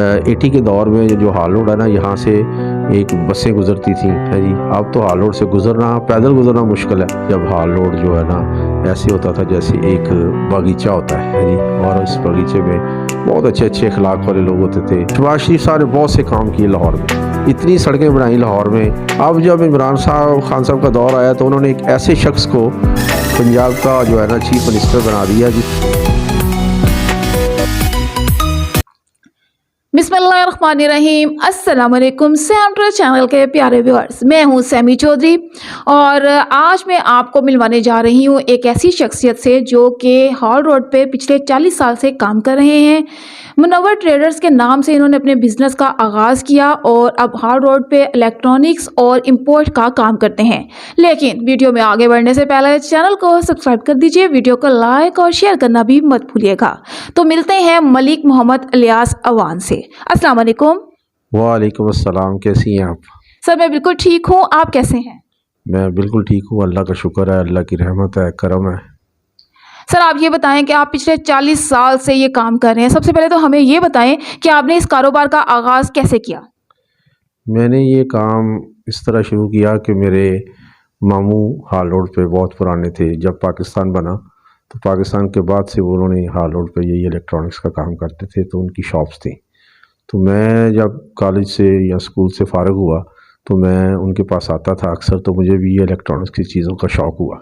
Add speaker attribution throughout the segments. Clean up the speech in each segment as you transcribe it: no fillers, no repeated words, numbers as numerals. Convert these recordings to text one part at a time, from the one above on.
Speaker 1: 80 के दौर में जो हाल रोड है ना, यहाँ से एक बसें गुजरती थी, है जी। अब तो हाल रोड से गुजरना, पैदल गुजरना मुश्किल है। जब हाल रोड जो है ना, ऐसे होता था जैसे एक बगीचा होता है जी। और इस बगीचे में बहुत अच्छे अच्छे अखलाक वाले लोग होते थे। शहबाज शरीफ साहब ने बहुत से काम किए लाहौर में, इतनी सड़कें बनाई लाहौर में। अब जब इमरान खान साहब का दौर आया तो उन्होंने एक ऐसे शख्स को पंजाब का जो है ना चीफ मिनिस्टर बना दिया जी।
Speaker 2: बिस्मिल्लाहिर्रहमानिर्रहीम। अस्सलाम वालेकुम सैम ट्रस्ट चैनल के प्यारे व्यूअर्स, मैं हूं सैमी चौधरी और आज मैं आपको मिलवाने जा रही हूं एक ऐसी शख्सियत से जो कि हॉल रोड पे पिछले 40 साल से काम कर रहे हैं। मुनव्वर ट्रेडर्स के नाम से इन्होंने अपने बिजनेस का आगाज़ किया और अब हॉल रोड पे इलेक्ट्रॉनिक्स और इंपोर्ट का काम करते हैं। लेकिन वीडियो में आगे बढ़ने से पहले चैनल को सब्सक्राइब कर दीजिए, वीडियो को लाइक और शेयर करना भी मत भूलिएगा। तो मिलते हैं मलिक मोहम्मद इलियास अवान से। अस्सलाम वालेकुम।
Speaker 1: वालेकुम अस्सलाम, कैसी हैं आप?
Speaker 2: सर मैं बिल्कुल ठीक हूँ, आप कैसे हैं?
Speaker 1: मैं बिल्कुल ठीक हूँ, अल्लाह का शुक्र है, अल्लाह की रहमत है, करम है।
Speaker 2: सर आप ये बताएं कि आप पिछले 40 साल से ये काम कर रहे हैं। सबसे पहले तो हमें ये बताएं कि आपने इस कारोबार का आगाज़ कैसे किया?
Speaker 1: मैंने ये काम इस तरह शुरू किया कि मेरे मामू हाल रोड पे बहुत पुराने थे। जब पाकिस्तान बना तो पाकिस्तान के बाद से वो उन्होंने हाल रोड पे यही इलेक्ट्रॉनिक्स का काम करते थे, तो उनकी शॉप्स थी। तो मैं जब कॉलेज से या स्कूल से फ़ारिग हुआ तो मैं उनके पास आता था अक्सर, तो मुझे भी ये इलेक्ट्रॉनिक्स की चीज़ों का शौक़ हुआ।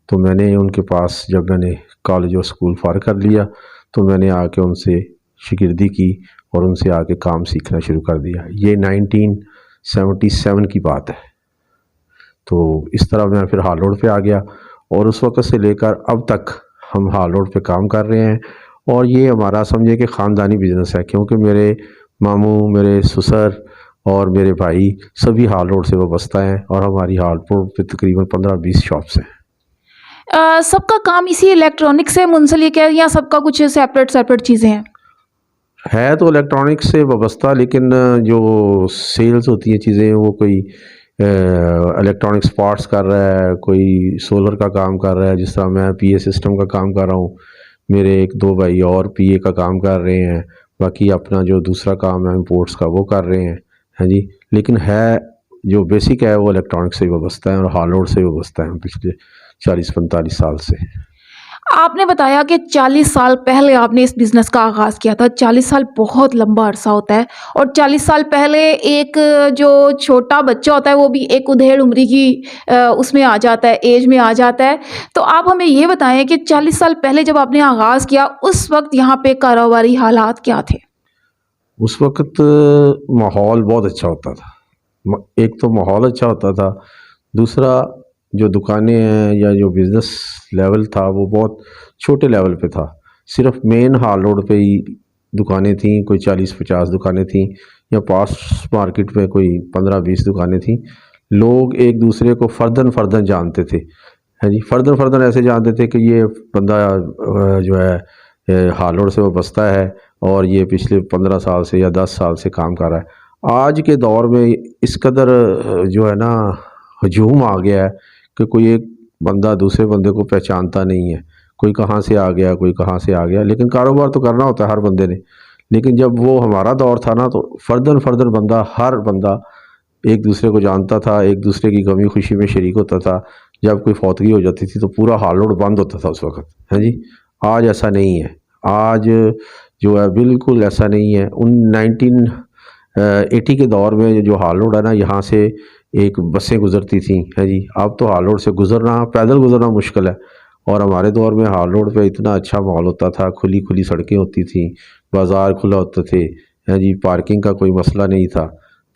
Speaker 1: तो मैंने उनके पास, जब मैंने कॉलेज और स्कूल फ़ारिग कर लिया तो मैंने आके उनसे शागिर्दी की और उनसे आके काम सीखना शुरू कर दिया। ये 1977 की बात है। तो इस तरह मैं फिर हाल रोड पे आ गया और उस वक़्त से लेकर अब तक हम हाल रोड पे काम कर रहे हैं। और ये हमारा समझे कि ख़ानदानी बिज़नेस है, क्योंकि मेरे मामू, मेरे ससुर और मेरे भाई सभी हाल रोड से वाबस्ता हैं और हमारी हाल रोड पे तकरीबन 15-20 शॉप्स हैं।
Speaker 2: सबका काम इसी इलेक्ट्रॉनिक से मुंसलिक है या सबका कुछ सेपरेट चीज़ें हैं?
Speaker 1: है तो इलेक्ट्रॉनिक्स से वाबस्ता, लेकिन जो सेल्स होती हैं चीज़ें, वो कोई इलेक्ट्रॉनिक्स पार्ट्स कर रहा है, कोई सोलर का काम कर रहा है, जिस तरह मैं पीए सिस्टम का काम कर रहा हूँ। मेरे 1-2 भाई और पीए का काम कर रहे हैं। बाकी अपना जो दूसरा काम है इंपोर्ट्स का, वो कर रहे हैं, हैं जी। लेकिन है जो बेसिक है वो इलेक्ट्रॉनिक्स से वाबस्ता है और हाल रोड से वाबस्ता है पिछले 40-45 साल से।
Speaker 2: आपने बताया कि 40 साल पहले आपने इस बिज़नेस का आगाज़ किया था। 40 साल बहुत लंबा अरसा होता है और 40 साल पहले एक जो छोटा बच्चा होता है वो भी एक उधेड़ उम्री की उसमें आ जाता है, एज में आ जाता है। तो आप हमें ये बताएं कि 40 साल पहले जब आपने आगाज़ किया उस वक्त यहाँ पे कारोबारी हालात क्या थे?
Speaker 1: उस वक़्त माहौल बहुत अच्छा होता था। एक तो माहौल अच्छा होता था, दूसरा जो दुकानें हैं या जो बिज़नेस लेवल था वो बहुत छोटे लेवल पे था। सिर्फ मेन हाल रोड पे ही दुकानें थीं, कोई 40-50 दुकानें थीं, या पास मार्केट में कोई 15-20 दुकानें थीं। लोग एक दूसरे को फ़र्दन फ़र्दन जानते थे, हैं जी। फ़र्दन फ़र्दन ऐसे जानते थे कि ये बंदा जो है हाल रोड से वाबस्ता है और ये पिछले 15 साल से या 10 साल से काम कर रहा है। आज के दौर में इस कदर जो है ना हजूम आ गया है कि कोई एक बंदा दूसरे बंदे को पहचानता नहीं है। कोई कहाँ से आ गया, कोई कहाँ से आ गया। लेकिन कारोबार तो करना होता है हर बंदे ने। लेकिन जब वो हमारा दौर था ना, तो फ़र्दन फ़र्दन बंदा, हर बंदा एक दूसरे को जानता था, एक दूसरे की गमी खुशी में शरीक होता था। जब कोई फौतगी हो जाती थी तो पूरा हाल रोड बंद होता था उस वक़्त, हैं जी। आज ऐसा नहीं है। आज जो है बिल्कुल ऐसा नहीं है। 1980 के दौर में जो हाल रोड है ना, यहाँ से एक बसें गुजरती थी, है जी। अब तो हाल रोड से गुजरना, पैदल गुजरना मुश्किल है। और हमारे दौर में हाल रोड पे इतना अच्छा माहौल होता था, खुली खुली सड़कें होती थी, बाज़ार खुला होते थे, है जी। पार्किंग का कोई मसला नहीं था।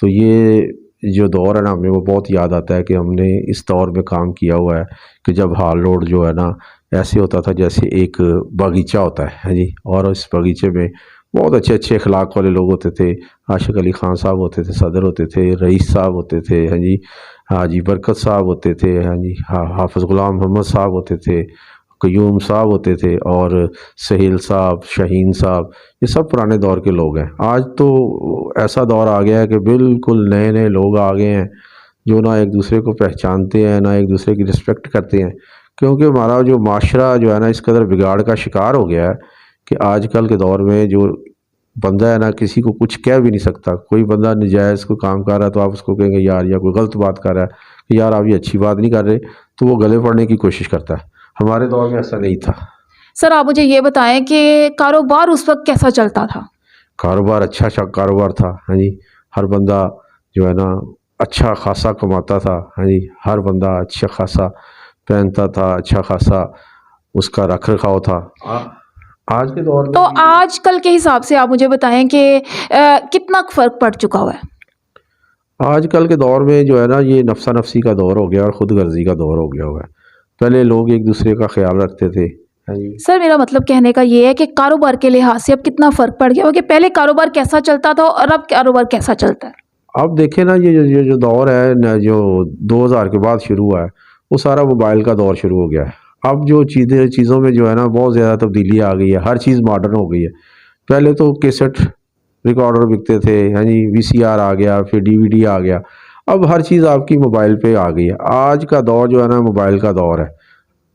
Speaker 1: तो ये जो दौर है ना, हमें वो बहुत याद आता है कि हमने इस दौर में काम किया हुआ है कि जब हाल रोड जो है ना ऐसे होता था जैसे एक बगीचा होता है जी। और इस बगीचे में बहुत अच्छे अच्छे अखलाक वाले लोग होते थे। आशिक अली ख़ान साहब होते थे, सदर होते थे, रईस साहब होते थे, हैं जी। हाजी बरकत साहब होते थे, हैं जी। हाफ़िज़ ग़ुलाम मोहम्मद साहब होते थे, क़य्यूम साहब होते थे, और सहील साहब, शाहीन साहब, ये सब पुराने दौर के लोग हैं। आज तो ऐसा दौर आ गया है कि बिल्कुल नए नए लोग आ गए हैं जो ना एक दूसरे को पहचानते हैं, ना एक दूसरे की रिस्पेक्ट करते हैं। क्योंकि हमारा जो माशरा जो है ना इस कदर बिगाड़ का शिकार हो गया है कि आजकल के दौर में जो बंदा है ना किसी को कुछ कह भी नहीं सकता। कोई बंदा नजायज़ कोई काम कर रहा है तो आप उसको कहेंगे यार, या कोई गलत बात कर रहा है कि यार आप ये अच्छी बात नहीं कर रहे, तो वो गले पड़ने की कोशिश करता है। हमारे दौर में ऐसा नहीं था।
Speaker 2: सर आप मुझे ये बताएं कि कारोबार उस वक्त कैसा चलता था?
Speaker 1: कारोबार अच्छा कारोबार था। हाँ जी, हर बंदा जो है ना अच्छा खासा कमाता था। हाँ जी, हर बंदा अच्छा खासा पहनता था, अच्छा खासा उसका रख रखाव था। आज के दौर
Speaker 2: तो
Speaker 1: में
Speaker 2: आजकल के हिसाब से आप मुझे बताएं कि कितना फ़र्क पड़ चुका हुआ है?
Speaker 1: आजकल के दौर में जो है ना ये नफसा नफसी का दौर हो गया और ख़ुद गर्जी का दौर हो गया हुआ है। पहले लोग एक दूसरे का ख्याल रखते थे। हाँ जी,
Speaker 2: सर मेरा मतलब कहने का ये है कि कारोबार के लिहाज से अब कितना फ़र्क पड़ गया हो कि पहले कारोबार कैसा चलता था और अब कारोबार कैसा चलता है?
Speaker 1: अब देखें ना ये जो दौर है न, जो 2000 के बाद शुरू हुआ है, वो सारा मोबाइल का दौर शुरू हो गया है। अब जो चीज़ों में जो है ना बहुत ज़्यादा तब्दीली आ गई है, हर चीज़ मॉडर्न हो गई है। पहले तो कैसेट रिकॉर्डर बिकते थे। हाँ जी, वीसीआर आ गया, फिर डीवीडी आ गया। अब हर चीज़ आपकी मोबाइल पे आ गई है। आज का दौर जो है ना मोबाइल का दौर है।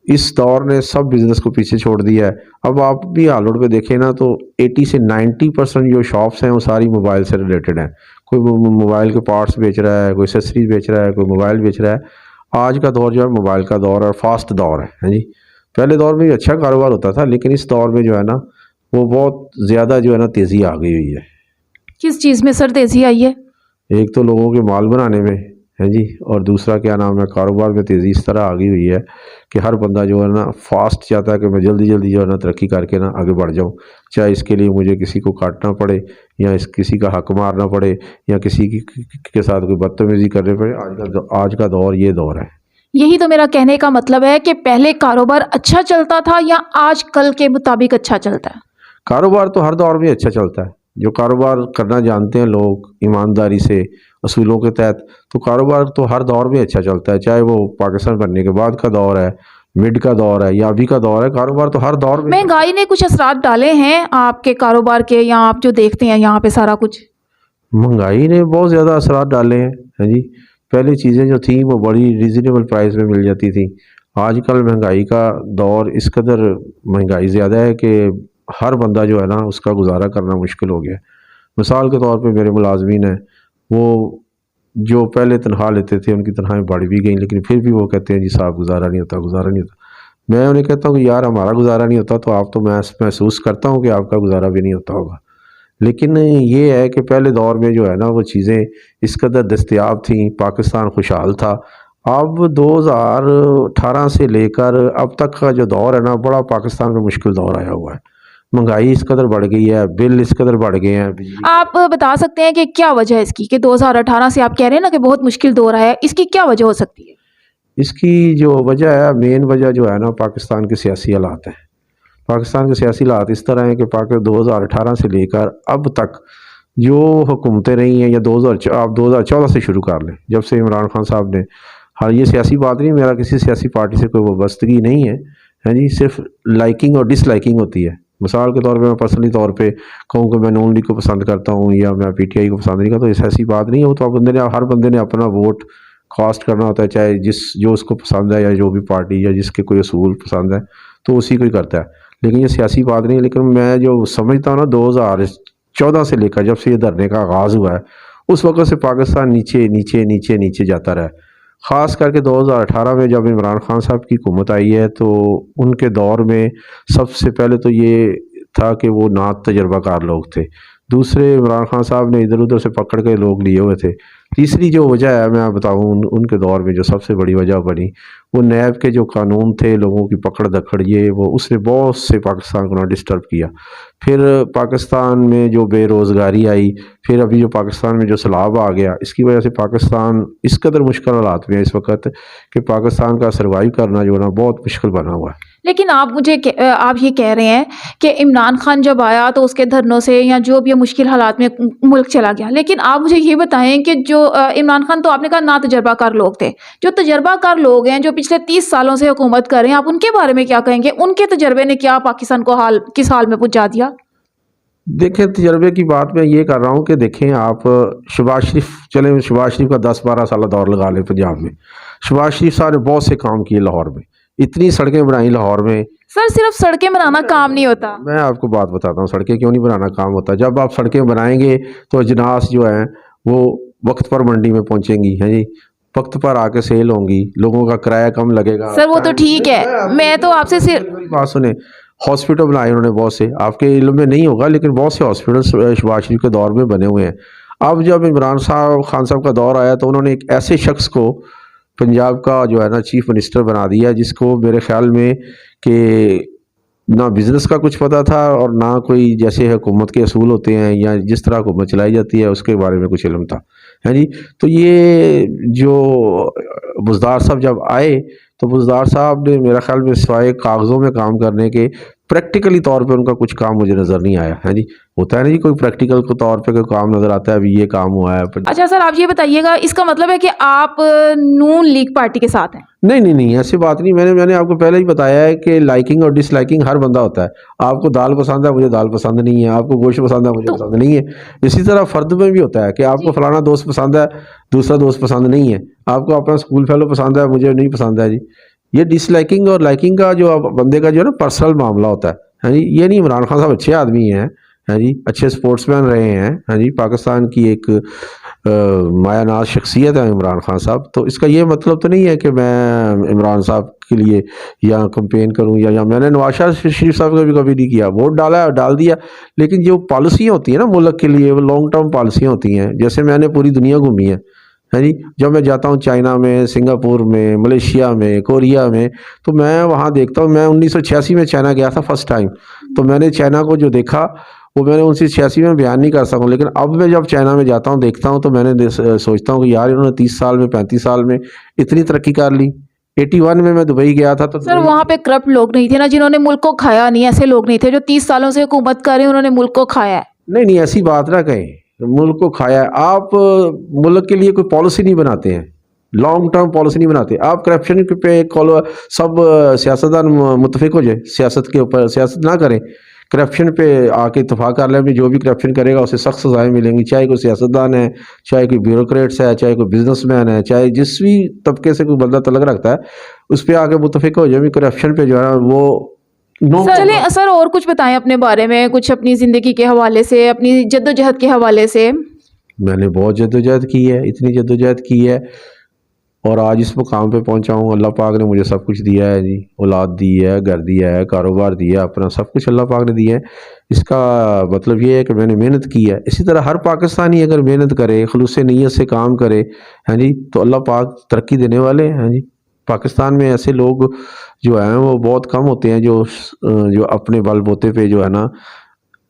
Speaker 1: इस दौर ने सब बिज़नेस को पीछे छोड़ दिया है। अब आप भी हाल रोड पे देखें ना तो 80 से 90% जो शॉप्स हैं वो सारी मोबाइल से रिलेटेड हैं। कोई मोबाइल के पार्ट्स बेच रहा है, कोई एक्सेसरीज बेच रहा है, कोई मोबाइल बेच रहा है। आज का दौर जो है मोबाइल का दौर और फास्ट दौर है। हाँ जी, पहले दौर में भी अच्छा कारोबार होता था, लेकिन इस दौर में जो है ना वो बहुत ज़्यादा जो है ना तेज़ी आ गई हुई है।
Speaker 2: किस चीज़ में सर तेज़ी आई है?
Speaker 1: एक तो लोगों के माल बनाने में है जी, और दूसरा क्या नाम है कारोबार में तेज़ी इस तरह आ गई हुई है कि हर बंदा जो है ना फास्ट चाहता है कि मैं जल्दी जल्दी जो है ना तरक्की करके ना आगे बढ़ जाऊं, चाहे इसके लिए मुझे किसी को काटना पड़े या किसी का हक मारना पड़े या किसी के साथ कोई बदतमीजी करनी पड़े। आज का दौर ये दौर है।
Speaker 2: यही तो मेरा कहने का मतलब है कि पहले कारोबार अच्छा चलता था या आजकल के मुताबिक अच्छा चलता है?
Speaker 1: कारोबार तो हर दौर में अच्छा चलता है। जो कारोबार करना जानते हैं लोग ईमानदारी से असूलों के तहत, तो कारोबार तो हर दौर में अच्छा चलता है। चाहे वो पाकिस्तान बनने के बाद का दौर है, मिड का दौर है या अभी का दौर है, कारोबार तो हर दौर में
Speaker 2: महंगाई ने कुछ असरात डाले हैं आपके कारोबार के, या आप जो देखते हैं यहाँ पे सारा कुछ?
Speaker 1: महंगाई ने बहुत ज़्यादा असरात डाले हैं। हाँ जी, पहले चीज़ें जो थी वो बड़ी रीज़नेबल प्राइस में मिल जाती थी। आजकल महंगाई का दौर इस कदर महंगाई ज़्यादा है कि हर बंदा जो है ना उसका गुजारा करना मुश्किल हो गया है। मिसाल के तौर पे मेरे मुलाजमीन हैं, वो जो पहले तनख्वाह लेते थे उनकी तनख्वाहें बढ़ भी गई, लेकिन फिर भी वो कहते हैं जी साहब गुजारा नहीं होता, गुजारा नहीं होता। मैं उन्हें कहता हूँ कि यार हमारा गुजारा नहीं होता तो आप तो मैं महसूस करता हूँ कि आपका गुजारा भी नहीं होता होगा। लेकिन ये है कि पहले दौर में जो है ना वो चीज़ें इस कदर दस्तयाब थीं, पाकिस्तान खुशहाल था। अब 2018 से लेकर अब तक का जो दौर है ना बड़ा पाकिस्तान में मुश्किल दौर आया हुआ है। महंगाई इस कदर बढ़ गई है, बिल इस कदर बढ़ गए हैं बिजली।
Speaker 2: आप बता सकते हैं कि क्या वजह है इसकी कि 2018 से आप कह रहे हैं ना कि बहुत मुश्किल दौर है, इसकी क्या वजह हो सकती है?
Speaker 1: इसकी जो वजह है, मेन वजह जो है ना पाकिस्तान के सियासी हालात हैं। पाकिस्तान के सियासी हालात इस तरह हैं कि 2018 से लेकर अब तक जो हुकूमतें रही हैं, या 2014 से शुरू कर लें, जब से इमरान खान साहब ने, हाँ ये सियासी बात नहीं, मेरा किसी सियासी पार्टी से कोई वाबस्तगी नहीं है, है जी, सिर्फ लाइकिंग और डिसलाइकिंग होती है। मिसाल के तौर पे मैं पर्सनली तौर पे कहूँ कि मैं नून लीग को पसंद करता हूँ या मैं पीटीआई को पसंद नहीं करता, तो ऐसी बात नहीं है। वो तो हर बंदे ने अपना वोट कास्ट करना होता है, चाहे जो उसको पसंद है या जो भी पार्टी या जिसके कोई असूल पसंद है तो उसी को ही करता है। लेकिन ये सियासी बात नहीं है। लेकिन मैं जो समझता हूँ ना 2014 से लेकर जब से ये धरने का आगाज़ हुआ है उस वक्त से पाकिस्तान नीचे नीचे नीचे नीचे जाता रहा है। ख़ास करके 2018 में जब इमरान खान साहब की हुकूमत आई है तो उनके दौर में सबसे पहले तो ये था कि वो ना तजर्बाकार लोग थे। दूसरे इमरान खान साहब ने इधर उधर से पकड़ के लोग लिए हुए थे। तीसरी जो वजह है मैं बताऊँ उनके दौर में जो सबसे बड़ी वजह बनी, वो नैब के जो कानून थे, लोगों की पकड़ दखड़, ये वो उसने बहुत से पाकिस्तान को ना डिस्टर्ब किया। फिर पाकिस्तान में जो बेरोज़गारी आई, फिर अभी जो पाकिस्तान में जो सैलाब आ गया, इसकी वजह से पाकिस्तान इस कदर मुश्किल हालात में है इस वक्त कि पाकिस्तान का सर्वाइव करना जो है ना बहुत मुश्किल बना हुआ है।
Speaker 2: लेकिन आप ये कह रहे हैं कि इमरान खान जब आया तो उसके धरनों से या जो भी मुश्किल हालात में मुल्क चला गया। लेकिन आप मुझे ये बताएं कि जो इमरान खान, तो आपने कहा ना तजर्बाकार लोग थे, जो तजर्बाकार लोग हैं जो पिछले 30 सालों से हुकूमत कर रहे हैं, आप उनके बारे में क्या कहेंगे? उनके तजर्बे ने क्या पाकिस्तान को किस हाल में पहुंचा दिया?
Speaker 1: देखें, तजर्बे की बात मैं ये कर रहा हूँ कि देखें आप शहबाज शरीफ, चले शहबाज शरीफ का 10-12 साल दौर लगा लें पंजाब में। शहबाज शरीफ साहब ने बहुत से काम किए लाहौर में, इतनी सड़कें बनाई लाहौर में
Speaker 2: सर सिर्फ सड़कें बनाना काम नहीं होता।
Speaker 1: मैं आपको बात बताता हूँ, सड़कें क्यों नहीं बनाना काम होता। जब आप सड़कें बनाएंगे तो अजनास जो हैं वो वक्त पर मंडी में पहुँचेंगी, हैं जी, वक्त पर आके सेल होंगी, लोगों का किराया कम लगेगा।
Speaker 2: सर वो तो ठीक है, मैं तो आपसे सिर्फ
Speaker 1: मेरी बात सुने, हॉस्पिटल बनाए उन्होंने बहुत से, आपके इल्म में नहीं होगा लेकिन बहुत से हॉस्पिटल शहबाज शरीफ के दौर में बने हुए हैं। अब जब इमरान खान साहब का दौर आया तो उन्होंने एक ऐसे शख्स को पंजाब का जो है ना चीफ मिनिस्टर बना दिया जिसको मेरे ख्याल में कि ना बिज़नेस का कुछ पता था और ना कोई जैसे हुकूमत के असूल होते हैं या जिस तरह हुकूमत चलाई जाती है उसके बारे में कुछ इल्म था, है जी। तो ये जो बुज़दार साहब जब आए तो बुज़दार साहब ने मेरा ख्याल में सिवाय कागज़ों में काम करने के प्रैक्टिकली तौर पे उनका कुछ काम मुझे नज़र नहीं आया, है जी। होता है ना जी, कोई प्रैक्टिकल के तौर पे कोई काम नज़र आता है, अभी ये काम हुआ है।
Speaker 2: अच्छा सर आप ये बताइएगा, इसका मतलब है कि आप नून लीग पार्टी के साथ हैं?
Speaker 1: नहीं, ऐसी बात नहीं। मैंने आपको पहले ही बताया है कि लाइकिंग और डिसलाइकिंग हर बंदा होता है। आपको दाल पसंद है, मुझे दाल पसंद नहीं है। आपको गोश्त पसंद है, मुझे पसंद नहीं है। इसी तरह फ़र्द में भी होता है कि आपको फलाना दोस्त पसंद है, दूसरा दोस्त पसंद नहीं है। आपको अपना स्कूल फेलो पसंद है, मुझे नहीं पसंद है जी। ये डिसलाइकिंग और लाइकिंग का जो बंदे का जो है ना पर्सनल मामला होता है जी। ये नहीं, इमरान खान साहब अच्छे आदमी हैं, हैं जी, अच्छे स्पोर्ट्समैन रहे हैं, हैं जी, पाकिस्तान की एक मायानाज शख्सियत है इमरान खान साहब। तो इसका ये मतलब तो नहीं है कि मैं इमरान साहब के लिए या कंपेन करूं या मैंने नवाज शरीफ साहब का भी कभी नहीं किया। वोट डाला डाल दिया, लेकिन जो पॉलिसियाँ होती हैं ना मुल्क के लिए, वो लॉन्ग टर्म पॉलिसियाँ होती हैं। जैसे मैंने पूरी दुनिया घूमी है जी। जब मैं जाता हूँ चाइना में, सिंगापुर में, मलेशिया में, कोरिया में, तो मैं वहाँ देखता हूँ। मैं 1986 में चाइना गया था फर्स्ट टाइम, तो मैंने चाइना को जो देखा वो मैंने 1986 में बयान नहीं कर सकूँ। लेकिन अब मैं जब चाइना में जाता हूँ देखता हूँ तो मैंने सोचता हूँ कि यार इन्होंने 30 साल में 35 साल में इतनी तरक्की कर ली। 81 में मैं दुबई गया था तो
Speaker 2: सर वहाँ पे करप्ट लोग नहीं थे ना जिन्होंने मुल्क को खाया नहीं? ऐसे लोग नहीं थे जो 30 सालों से हुकूमत कर रहे हैं, उन्होंने मुल्क को खाया है?
Speaker 1: नहीं, ऐसी बात ना कहें, मुल्क को खाया है। आप मुल्क के लिए कोई पॉलिसी नहीं बनाते हैं, लॉन्ग टर्म पॉलिसी नहीं बनाते। आप करप्शन पे सब सियासतदान मुतफिक हो जाए सियासत के ऊपर, सियासत ना करें, करप्शन पे आके इतफाक़ कर लें, जो भी करप्शन करेगा उसे सख्त सज़ाएँ मिलेंगी, चाहे कोई सियासतदान है, चाहे कोई ब्यूरोक्रेट्स है, चाहे कोई बिजनेसमैन है, चाहे जिस भी तबके से कोई बंदा तलक रखता है, उस पर आके मुतफिक हो जाए। करप्शन पे जो है वो
Speaker 2: चलिए सर और कुछ बताएं अपने बारे में, कुछ अपनी ज़िंदगी के हवाले से, अपनी जद्दोजहद के हवाले से।
Speaker 1: मैंने बहुत जद्दोजहद की है, इतनी जद्दोजहद की है और आज इस मुकाम पे पहुंचा हूँ। अल्लाह पाक ने मुझे सब कुछ दिया है जी, औलाद दी है, घर दिया है, कारोबार दिया है, अपना सब कुछ अल्लाह पाक ने दिया है। इसका मतलब ये है कि मैंने मेहनत की है। इसी तरह हर पाकिस्तानी अगर मेहनत करे, खुलूस नीयत से काम करे, हैं जी, तो अल्लाह पाक तरक्की देने वाले हैं जी। पाकिस्तान में ऐसे लोग जो हैं वो बहुत कम होते हैं जो अपने बलबूते पे जो है ना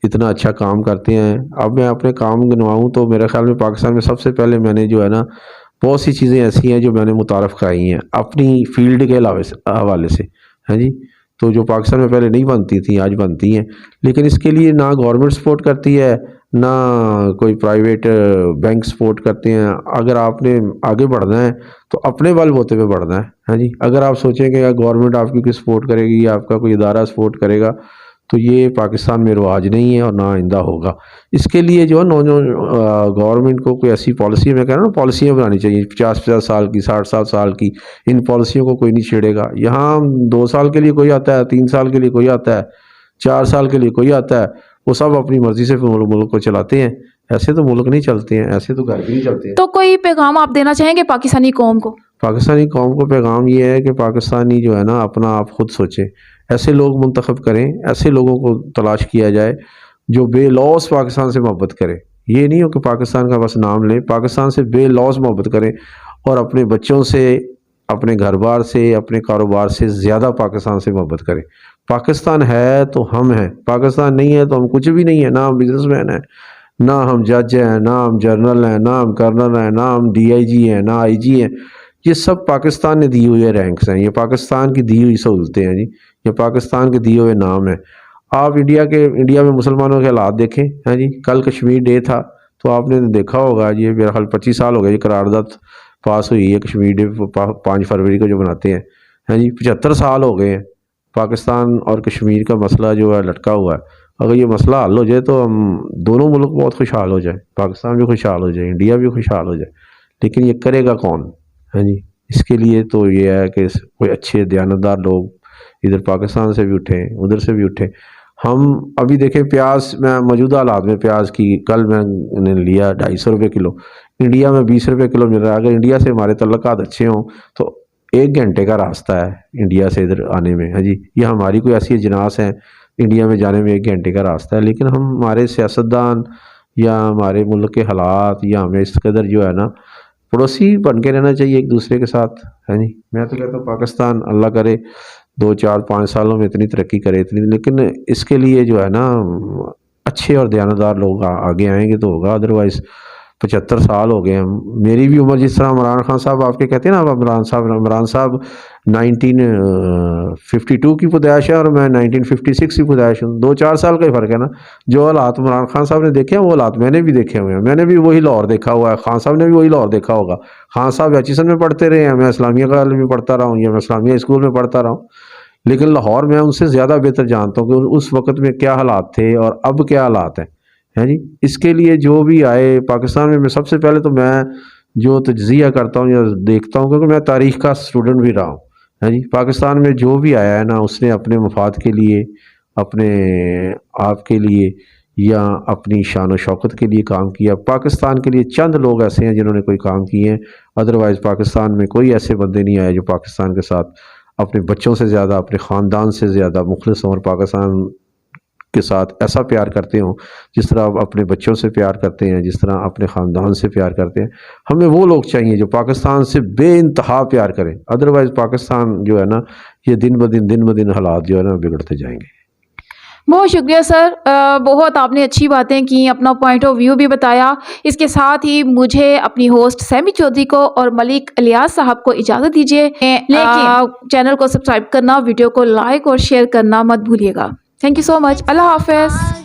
Speaker 1: इतना अच्छा काम करते हैं। अब मैं अपने काम गिनवाऊँ तो मेरे ख्याल में पाकिस्तान में सबसे पहले मैंने जो है ना बहुत सी चीज़ें ऐसी हैं जो मैंने मुतारफ़ कराई हैं अपनी फील्ड के हवाले से, हैं जी। तो जो पाकिस्तान में पहले नहीं बनती थी आज बनती हैं, लेकिन इसके लिए ना गवर्नमेंट सपोर्ट करती है, ना कोई प्राइवेट बैंक सपोर्ट करते हैं। अगर आपने आगे बढ़ना है तो अपने बलबूते पे बढ़ना है जी। अगर आप सोचें कि गवर्नमेंट आपकी कोई सपोर्ट करेगी या आपका कोई इदारा सपोर्ट करेगा तो ये पाकिस्तान में रिवाज नहीं है और ना आइंदा होगा। इसके लिए जो है गवर्नमेंट को कोई ऐसी पॉलिसी, मैं कह रहा हूँ ना, पॉलिसियाँ बनानी चाहिए 50-50 साल की, 60-60 साल की। इन पॉलिसियों को कोई नहीं छेड़ेगा। यहाँ 2 साल के लिए कोई आता है, 3 साल के लिए कोई आता है, 4 साल के लिए कोई आता है, वो सब अपनी मर्जी से मुल्क को चलाते हैं। ऐसे तो मुल्क नहीं चलते हैं, ऐसे तो घर भी नहीं चलते हैं।
Speaker 2: तो कोई पैगाम आप देना चाहेंगे पाकिस्तानी कौम को?
Speaker 1: पाकिस्तानी कौम को पैगाम ये है कि पाकिस्तानी जो है ना अपना आप खुद सोचे, ऐसे लोग मुंतखब करें, ऐसे लोगों को तलाश किया जाए जो बेलौस पाकिस्तान से मोहब्बत करें। ये नहीं हो कि पाकिस्तान का बस नाम लें, पाकिस्तान से बेलौस मोहब्बत करें और अपने बच्चों से, अपने घर बार से, अपने कारोबार से ज़्यादा पाकिस्तान से मोहब्बत करें। पाकिस्तान है तो हम हैं, पाकिस्तान नहीं है तो हम कुछ भी नहीं है। ना हम बिजनेसमैन हैं, ना हम जज हैं, ना हम जर्नल हैं, ना हम कर्नल हैं, ना हम DIG हैं, ना IG हैं। ये सब पाकिस्तान ने दिए हुए रैंक्स हैं, ये पाकिस्तान की दी हुई सहूलतें हैं जी, ये पाकिस्तान के दिए हुए नाम हैं। आप इंडिया में मुसलमानों के हालात देखें, हैं जी। कल कश्मीर डे था तो आपने देखा होगा, ये मेरा ख्याल 25 साल हो गए ये करारदाद पास हुई है कश्मीर डे 5 फरवरी को जो बनाते हैं जी। 75 साल हो गए हैं। पाकिस्तान और कश्मीर का मसला जो है लटका हुआ है। अगर ये मसला हल हो जाए तो हम दोनों मुल्क बहुत खुशहाल हो जाए, पाकिस्तान भी खुशहाल हो जाए, इंडिया भी खुशहाल हो जाए। लेकिन ये करेगा कौन, है जी। इसके लिए तो ये है कि कोई अच्छे दयानतदार लोग इधर पाकिस्तान से भी उठे, उधर से भी उठे। हम अभी देखें प्याज में मौजूदा हालात में प्याज की कल मैंने लिया 250 रुपये किलो, इंडिया में 20 रुपये किलो मिल रहा है। अगर इंडिया से हमारे तल्लुकात अच्छे हों तो 1 घंटे का रास्ता है इंडिया से इधर आने में, है जी। ये हमारी कोई ऐसी अजनास हैं इंडिया में जाने में 1 घंटे का रास्ता है, लेकिन हम हमारे सियासतदान या हमारे मुल्क के हालात या हमें इस कदर जो है ना पड़ोसी बन के रहना चाहिए एक दूसरे के साथ, है नहीं। मैं तो कहता हूँ पाकिस्तान अल्लाह करे 2 4 5 सालों में इतनी तरक्की करे इतनी, लेकिन इसके लिए जो है ना अच्छे और दयानतदार लोग आगे आएंगे तो होगा, अदरवाइज़ 75 साल हो गए हम। मेरी भी उम्र जिस तरह इमरान खान साहब आपके कहते हैं ना, इमरान साहब 1952 की पैदाइश है और मैं 1956 की पैदाइश हूँ, 2 4 साल का ही फ़र्क है ना। जो हालात इमरान खान साहब ने देखे हैं वो हालात मैंने भी देखे हुए हैं, मैंने भी वही लाहौर देखा हुआ है, खान साहब ने भी वही लाहौर देखा होगा। खान साहब एचीसन में पढ़ते रहे हैं, मैं इस्लामिया कॉलेज में पढ़ता रहा हूँ या मैं इस्लामिया स्कूल में पढ़ता रहा हूँ, लेकिन लाहौर में उनसे ज़्यादा बेहतर जानता हूँ कि उस वक़्त में क्या हालात थे और अब क्या हालात हैं, है जी। इसके लिए जो भी आए पाकिस्तान में, मैं सबसे पहले तो मैं जो तज्ज़िया करता हूँ या देखता हूँ, क्योंकि मैं तारीख़ का स्टूडेंट भी रहा हूँ, है जी। पाकिस्तान में जो भी आया है ना उसने अपने मफाद के लिए, अपने आप के लिए या अपनी शान व शौकत के लिए काम किया। पाकिस्तान के लिए चंद लोग ऐसे हैं जिन्होंने कोई काम किए हैं, अदरवाइज़ पाकिस्तान में कोई ऐसे बंदे नहीं आए जो पाकिस्तान के साथ अपने बच्चों से ज़्यादा, अपने ख़ानदान से ज़्यादा मुखलिस हों और पाकिस्तान के साथ ऐसा प्यार करते हों जिस तरह आप अपने बच्चों से प्यार करते हैं, जिस तरह अपने ख़ानदान से प्यार करते हैं। हमें वो लोग चाहिए जो पाकिस्तान से बेइंतहा प्यार करें, अदरवाइज़ पाकिस्तान जो है ना ये दिन ब दिन हालात जो है ना बिगड़ते जाएंगे।
Speaker 2: बहुत शुक्रिया सर, बहुत आपने अच्छी बातें की, अपना पॉइंट ऑफ व्यू भी बताया। इसके साथ ही मुझे अपनी होस्ट सैमी चौधरी को और मलिक इलियास साहब को इजाज़त दीजिए, लेकिन चैनल को सब्सक्राइब करना, वीडियो को लाइक और शेयर करना मत भूलिएगा। Thank you so much. अल्लाह हाफ़िज़।